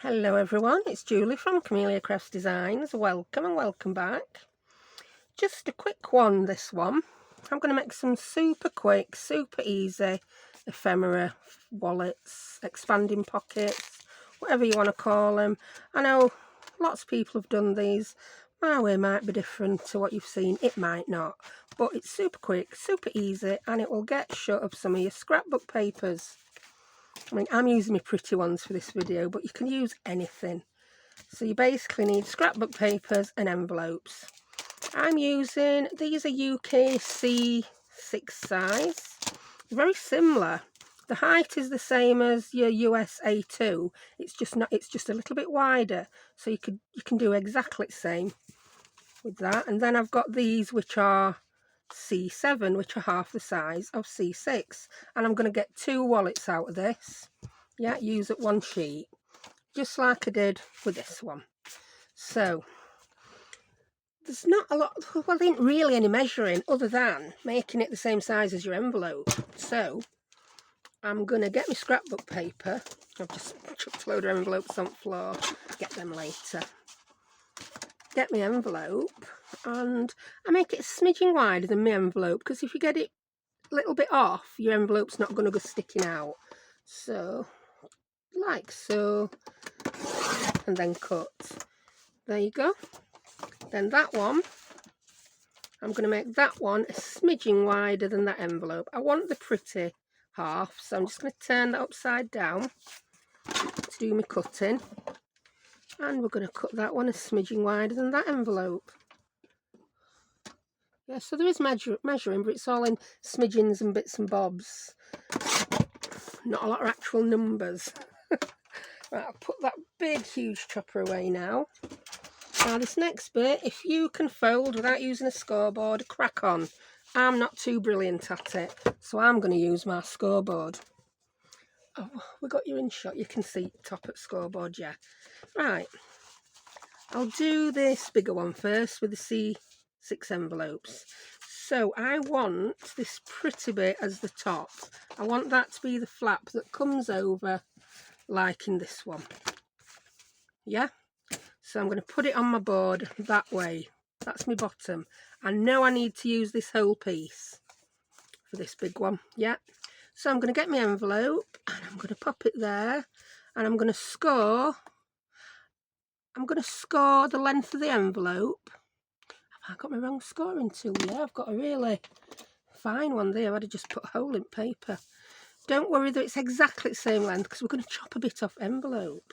Hello everyone, it's Julie from Camelia Crafts Designs. Welcome and welcome back. Just a quick one, this one. I'm going to make some super quick, super easy ephemera wallets, expanding pockets, whatever you want to call them. I know lots of people have done these. My way might be different to what you've seen, it might not. But it's super quick, super easy, and it will get shut of some of your scrapbook papers. I mean, I'm using my pretty ones for this video, but you can use anything. So you basically need scrapbook papers and envelopes. I'm using, these are UK C6 size. Very similar. The height is the same as your US A2. It's just a little bit wider. So you can do exactly the same with that. And then I've got these which are C7, which are half the size of C6, and I'm going to get two wallets out of this. Yeah, use it one sheet, just like I did with this one. So there's not a lot, well, there ain't really any measuring other than making it the same size as your envelope. So I'm going to get my scrapbook paper. I've just chucked a load of envelopes on the floor, get them later. Get my envelope, and I make it a smidgen wider than my envelope, because if you get it a little bit off, your envelope's not going to go sticking out. So like so, and then cut. There you go. Then that one, I'm going to make that one a smidgen wider than that envelope. I want the pretty half, so I'm just going to turn that upside down to do my cutting. And we're going to cut that one a smidgen wider than that envelope. Yeah, so there is measuring, but it's all in smidgens and bits and bobs. Not a lot of actual numbers. Right, I'll put that big, huge chopper away now. Now this next bit, if you can fold without using a scoreboard, crack on. I'm not too brilliant at it, so I'm going to use my scoreboard. Oh, we got you in shot. You can see top at scoreboard, yeah. Right, I'll do this bigger one first with the C6 envelopes. So I want this pretty bit as the top. I want that to be the flap that comes over, like in this one. Yeah? So I'm going to put it on my board that way. That's my bottom. I know I need to use this whole piece for this big one. Yeah. So I'm going to get my envelope and I'm going to pop it there, and I'm going to score. I'm going to score the length of the envelope. Have I got my wrong scoring tool? Yeah, I've got a really fine one there. I'd have just put a hole in paper. Don't worry that it's exactly the same length, because we're going to chop a bit off envelope.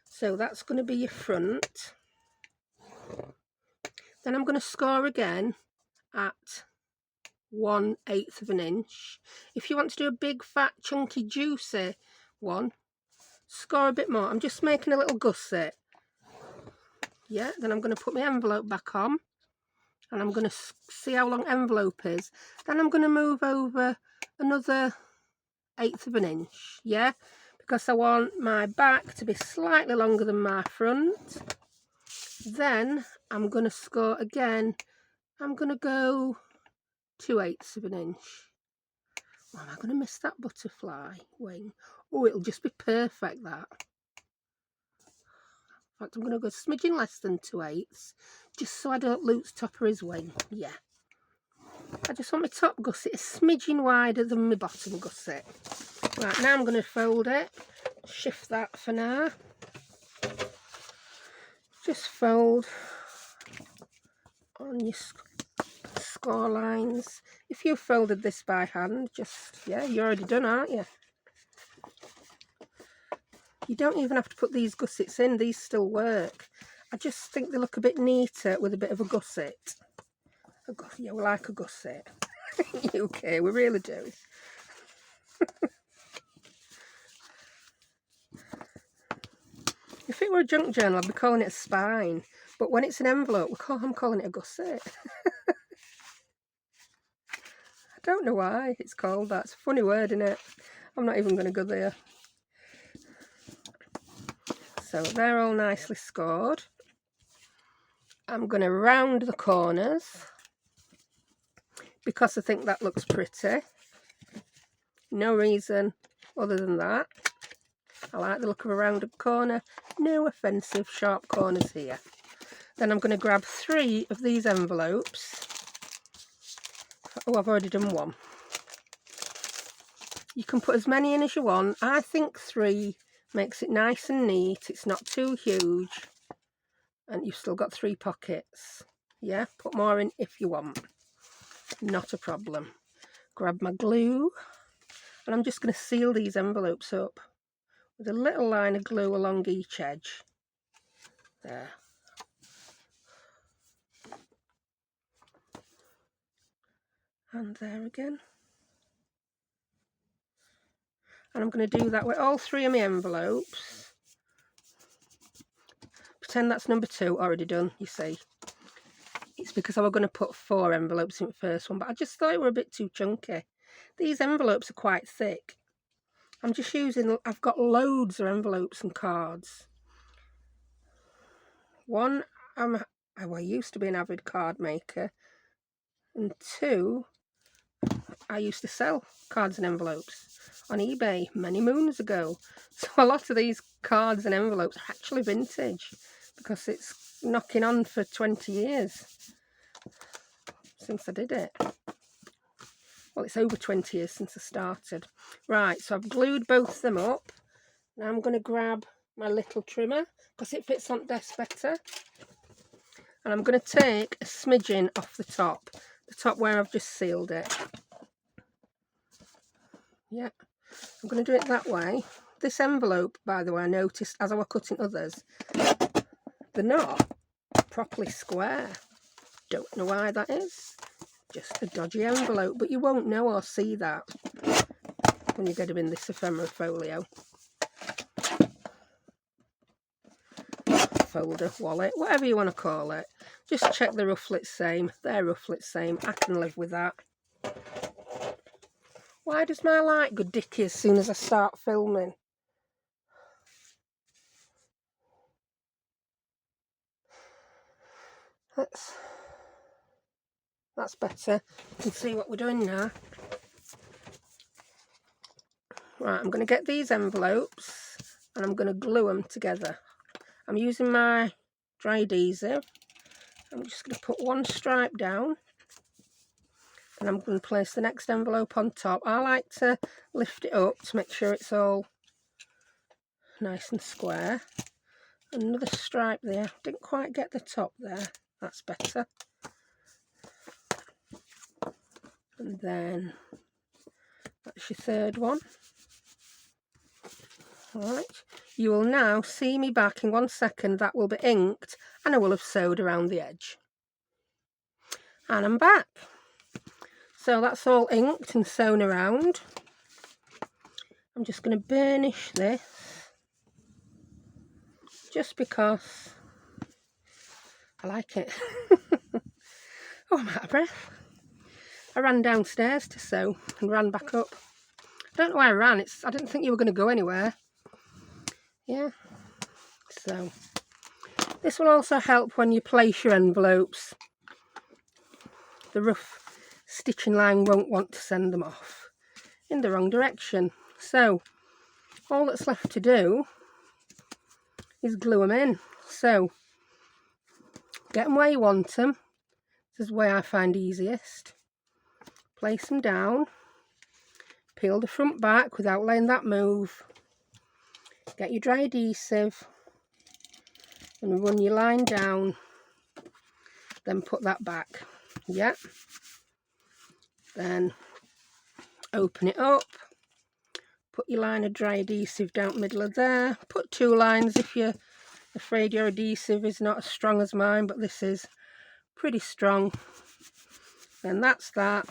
So that's going to be your front. Then I'm going to score again at 1/8 of an inch. If you want to do a big, fat, chunky, juicy one, score a bit more. I'm just making a little gusset. Yeah, then I'm going to put my envelope back on, and I'm going to see how long envelope is. Then I'm going to move over another 1/8 of an inch. Yeah, because I want my back to be slightly longer than my front. Then I'm going to score again. I'm going to go 2/8 of an inch. Oh, am I going to miss that butterfly wing? Oh, it'll just be perfect, that. In fact, I'm going to go a smidgen less than 2/8, just so I don't lose top of his wing. Yeah. I just want my top gusset a smidgen wider than my bottom gusset. Right, now I'm going to fold it. Shift that for now. Just fold on your score lines. If you folded this by hand, just, yeah, you're already done, aren't you? You don't even have to put these gussets in, these still work. I just think they look a bit neater with a bit of a gusset. Yeah, we like a gusset. UK, we really do. If it were a junk journal, I'd be calling it a spine. But when it's an envelope, I'm calling it a gusset. I don't know why it's called that. It's a funny word, isn't it? I'm not even going to go there. So they're all nicely scored. I'm going to round the corners because I think that looks pretty. No reason other than that. I like the look of a rounded corner. No offensive sharp corners here. Then I'm going to grab 3 of these envelopes. Oh, I've already done 1. You can put as many in as you want. I think 3 makes it nice and neat. It's not too huge. And you've still got 3 pockets. Yeah, put more in if you want. Not a problem. Grab my glue. And I'm just going to seal these envelopes up with a little line of glue along each edge. There. And there again. And I'm going to do that with all 3 of my envelopes. Pretend that's number 2, already done, you see. It's because I was going to put 4 envelopes in the first one, but I just thought it were a bit too chunky. These envelopes are quite thick. I'm just using, I've got loads of envelopes and cards. One, I used to be an avid card maker. And 2, I used to sell cards and envelopes on eBay many moons ago. So a lot of these cards and envelopes are actually vintage because it's knocking on for 20 years since I did it. Well, it's over 20 years since I started. Right, so I've glued both of them up. Now I'm going to grab my little trimmer because it fits on the desk better. And I'm going to take a smidgen off the top where I've just sealed it. Yep, I'm going to do it that way. This envelope, by the way, I noticed as I was cutting others, they're not properly square. Don't know why that is. Just a dodgy envelope, but you won't know or see that when you get them in this ephemera folio. Folder, wallet, whatever you want to call it. Just check they're roughly the same. They're roughly the same. I can live with that. Why does my light go dicky as soon as I start filming? That's better. You can see what we're doing now. Right, I'm going to get these envelopes and I'm going to glue them together. I'm using my dry adhesive. I'm just going to put 1 stripe down and I'm going to place the next envelope on top. I like to lift it up to make sure it's all nice and square. Another stripe there. Didn't quite get the top there. That's better. And then that's your 3rd one. Alright, you will now see me back in 1 second. That will be inked and I will have sewed around the edge. And I'm back. So that's all inked and sewn around. I'm just going to burnish this just because I like it. Oh, I'm out of breath. I ran downstairs to sew and ran back up. I don't know where I ran. I didn't think you were going to go anywhere. Yeah. So this will also help when you place your envelopes. The rough stitching line won't want to send them off in the wrong direction. So all that's left to do is glue them in. So get them where you want them. This is the way I find easiest. Place them down. Peel the front back without letting that move. Get your dry adhesive and run your line down. Then put that back. Yep. Then open it up. Put your line of dry adhesive down the middle of there. Put 2 lines if you're afraid your adhesive is not as strong as mine, but this is pretty strong. Then that's that.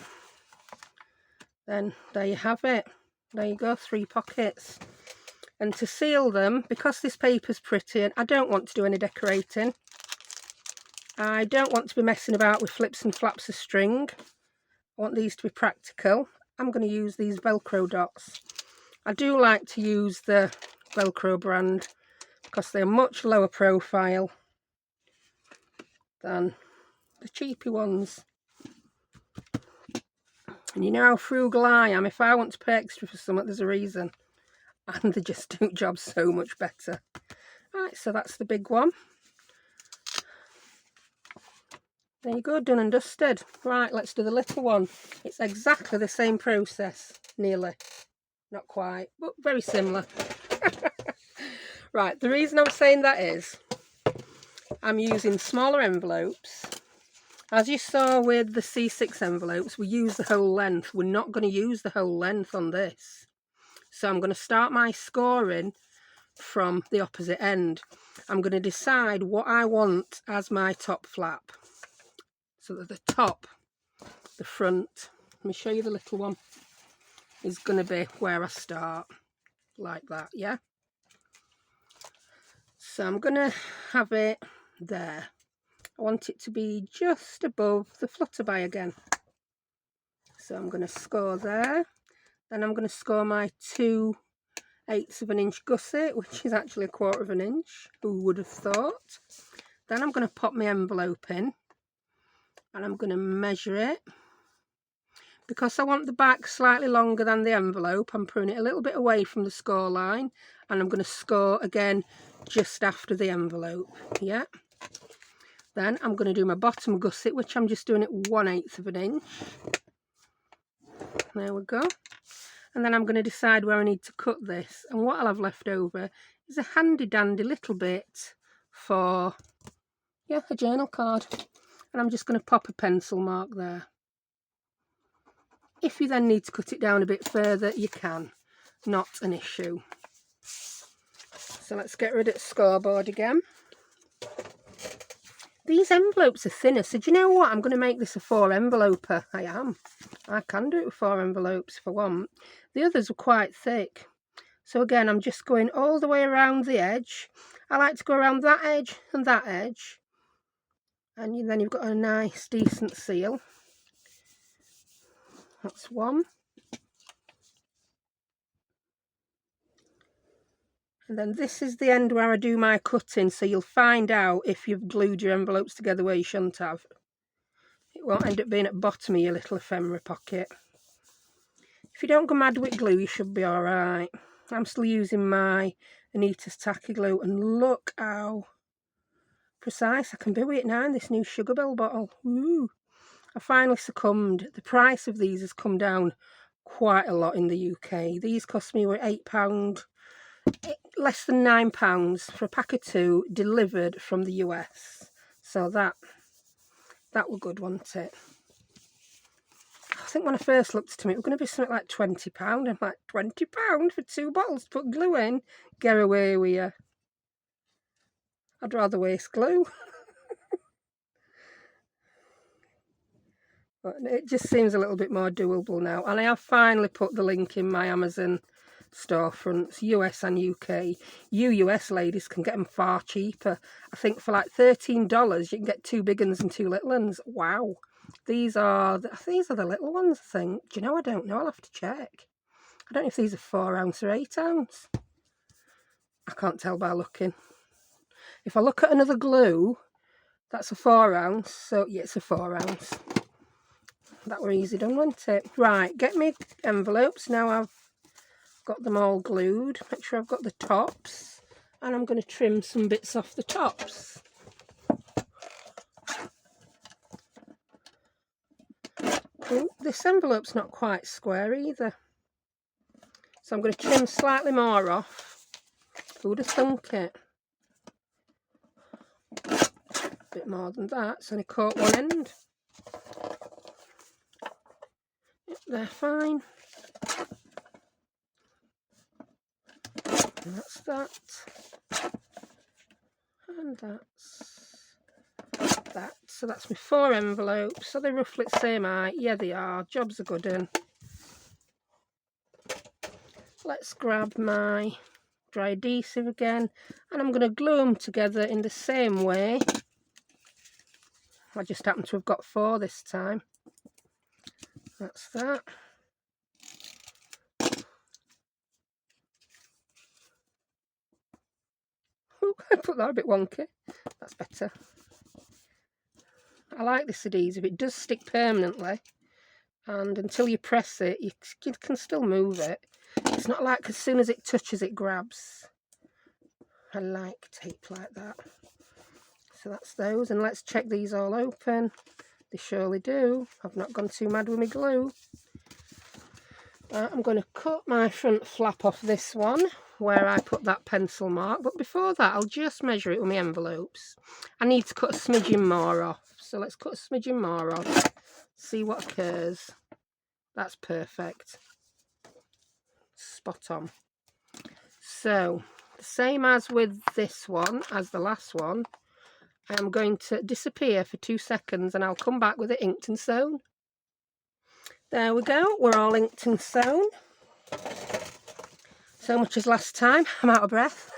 Then there you have it. There you go, 3 pockets. And to seal them, because this paper's pretty and I don't want to do any decorating, I don't want to be messing about with flips and flaps of string. I want these to be practical. I'm going to use these Velcro dots. I do like to use the Velcro brand because they're much lower profile than the cheapy ones. And you know how frugal I am. If I want to pay extra for something, there's a reason. and they just do jobs so much better. Right, so that's the big one. There you go, done and dusted. Right, let's do the little one. It's exactly the same process, nearly. Not quite, but very similar. Right, the reason I'm saying that is I'm using smaller envelopes. As you saw with the C6 envelopes, we use the whole length. We're not going to use the whole length on this. So I'm going to start my scoring from the opposite end. I'm going to decide what I want as my top flap. So that the top, the front, let me show you the little one, is going to be where I start. Like that, yeah? So I'm going to have it there. I want it to be just above the flutterby again. So I'm going to score there. Then I'm going to score my 2/8 of an inch gusset, which is actually 1/4 of an inch. Who would have thought? Then I'm going to pop my envelope in and I'm going to measure it. Because I want the back slightly longer than the envelope, I'm putting it a little bit away from the score line, and I'm going to score again just after the envelope. Yeah. Then I'm going to do my bottom gusset, which I'm just doing at 1/8 of an inch. There we go. And then I'm going to decide where I need to cut this. And what I'll have left over is a handy dandy little bit for, yeah, a journal card. And I'm just going to pop a pencil mark there. If you then need to cut it down a bit further, you can. Not an issue. So let's get rid of the scoreboard again. These envelopes are thinner, so do you know what? I'm going to make this a 4 enveloper. I am. I can do it with 4 envelopes if I want. The others are quite thick. So again, I'm just going all the way around the edge. I like to go around that edge and that edge. And then you've got a nice, decent seal. That's one. And then this is the end where I do my cutting, so you'll find out if you've glued your envelopes together where you shouldn't have. It won't end up being at the bottom of your little ephemera pocket. If you don't go mad with glue, you should be alright. I'm still using my Anita's Tacky Glue, and look how precise I can be with it now in this new Sugar Bill bottle. Ooh. I finally succumbed. The price of these has come down quite a lot in the UK. These cost me £8, less than £9 for a pack of 2 delivered from the US. So that were good, wasn't it? I think when I first looked at them, it was going to be something like £20. I'm like, £20 for 2 bottles to put glue in? Get away with you. I'd rather waste glue. But it just seems a little bit more doable now. And I have finally put the link in my Amazon storefronts, US and UK. You US ladies can get them far cheaper. I think for like $13 you can get 2 big ones and 2 little ones. Wow. These are the little ones, I think. Do you know? I don't know. I'll have to check. I don't know if these are 4 ounce or 8 ounce. I can't tell by looking. If I look at another glue, that's a 4 ounce. So yeah, it's a 4 ounce. That were easy done, wasn't it? Right, get me envelopes. Now I've got them all glued. Make sure I've got the tops. And I'm going to trim some bits off the tops. Ooh, this envelope's not quite square either. So I'm going to trim slightly more off. Who would have thunk it? A bit more than that. It's only caught one end. Yep, they're fine. And that's that. And that's that. So that's my 4 envelopes. So they're roughly the same height. Yeah, they are. Job's a good one. Let's grab my dry adhesive again, and I'm going to glue them together in the same way. I just happen to have got 4 this time. That's that. Ooh, I put that a bit wonky. That's better. I like this adhesive. It does stick permanently, and until you press it, you can still move it. It's not like as soon as it touches it grabs. I like tape like that. So that's those, and let's check these all open. They surely do. I've not gone too mad with my glue. I'm going to cut my front flap off this one where I put that pencil mark, but before that I'll just measure it with my envelopes. I need to cut a smidgen more off, so let's cut a smidgen more off, see what occurs. That's perfect, spot on. So the same as with this one as the last one, I'm going to disappear for 2 seconds and I'll come back with it inked and sewn. There we go, we're all inked and sewn. So much as last time, I'm out of breath.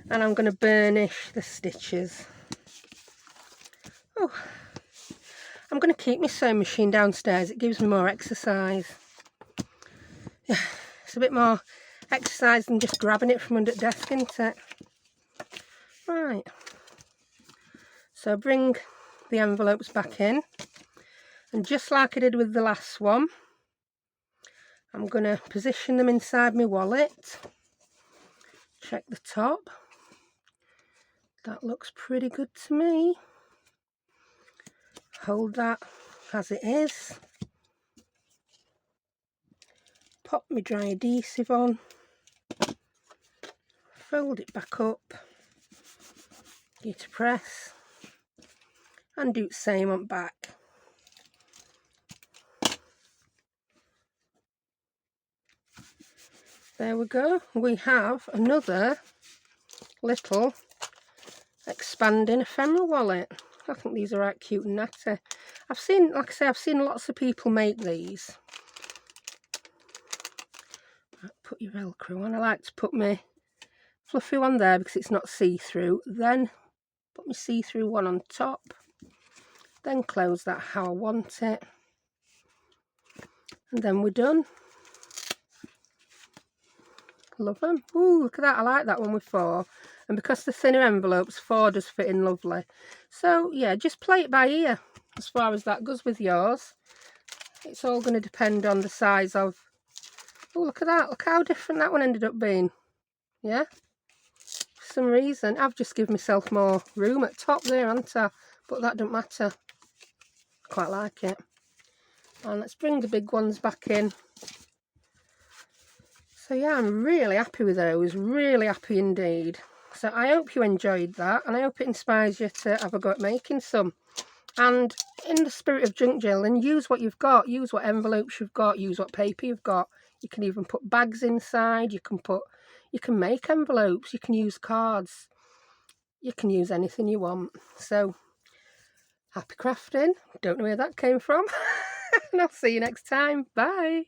And I'm going to burnish the stitches. Oh, I'm going to keep my sewing machine downstairs, it gives me more exercise. Yeah, it's a bit more exercise than just grabbing it from under the desk, isn't it? Right, so bring the envelopes back in, and just like I did with the last one, I'm going to position them inside my wallet. Check the top. That looks pretty good to me. Hold that as it is. Pop my dry adhesive on. Fold it back up. Give it a press. And do the same on back. There we go. We have another little expanding ephemera wallet. I think these are right cute and natty. I've seen, like I say, I've seen lots of people make these. Put your Velcro on. I like to put my fluffy one there because it's not see-through. Then put my see-through one on top. Then close that how I want it. And then we're done. Love them. Ooh, look at that. I like that one with 4. And because the thinner envelopes, 4 does fit in lovely. So, yeah, just play it by ear as far as that goes with yours. It's all going to depend on the size of... Oh, look at that. Look how different that one ended up being. Yeah? For some reason, I've just given myself more room at top there, haven't I? But that don't matter. I quite like it. And let's bring the big ones back in. So yeah, I'm really happy with those, really happy indeed. So I hope you enjoyed that, and I hope it inspires you to have a go at making some. And in the spirit of junk journaling, use what you've got, use what envelopes you've got, use what paper you've got. You can even put bags inside, you can make envelopes, you can use cards, you can use anything you want. So happy crafting, don't know where that came from, and I'll see you next time, bye.